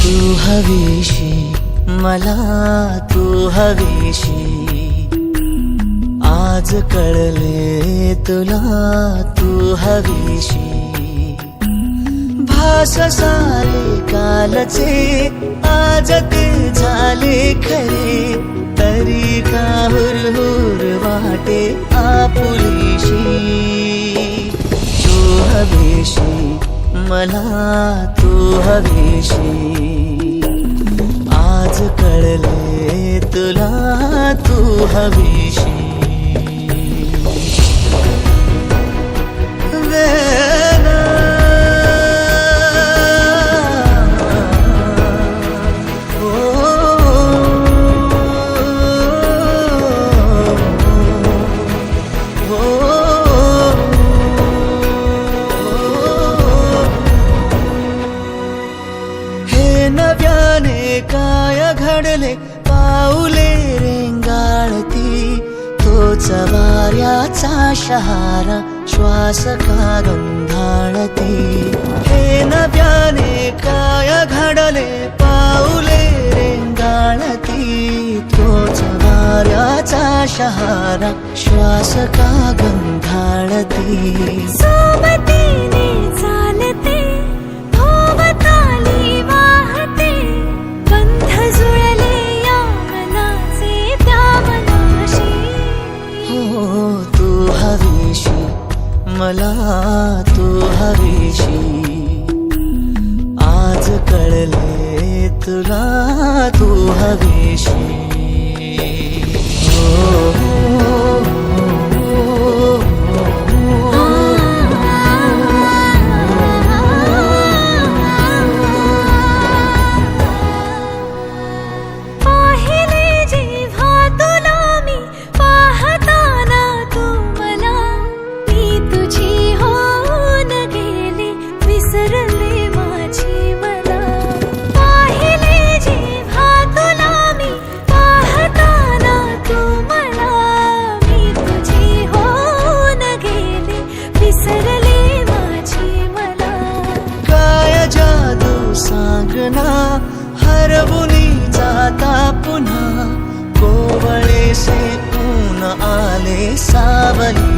तू हवीशी मला, तू हवीशी आज कळले तुला, तू हवीशी भास सारे कालचे आज ते झाले खरे, तरी का हुरहुर वाटे आपुलीशी. तू हवीशी मला, तू हवीशी आज कळले तुला, तू हवीशी. नव्याने काय घडले पाऊले रेंगाळती, तोच वाऱ्याचा शहारा श्वास का गंधाळती. हे नव्याने काय घडले पाऊले रेंगाळती, तोच वाऱ्याचा शहारा श्वास का गंधाळती. सोबतीने चालते भोवताली वाहते, बंध जुळले या मनाचे त्या मनाशी. हो तू हवीशी मला, तू हवीशी आज कळले तुला, तू हवीशी. हरवुनी जाता पुन्हा कोवळे से ऊन आले सावली.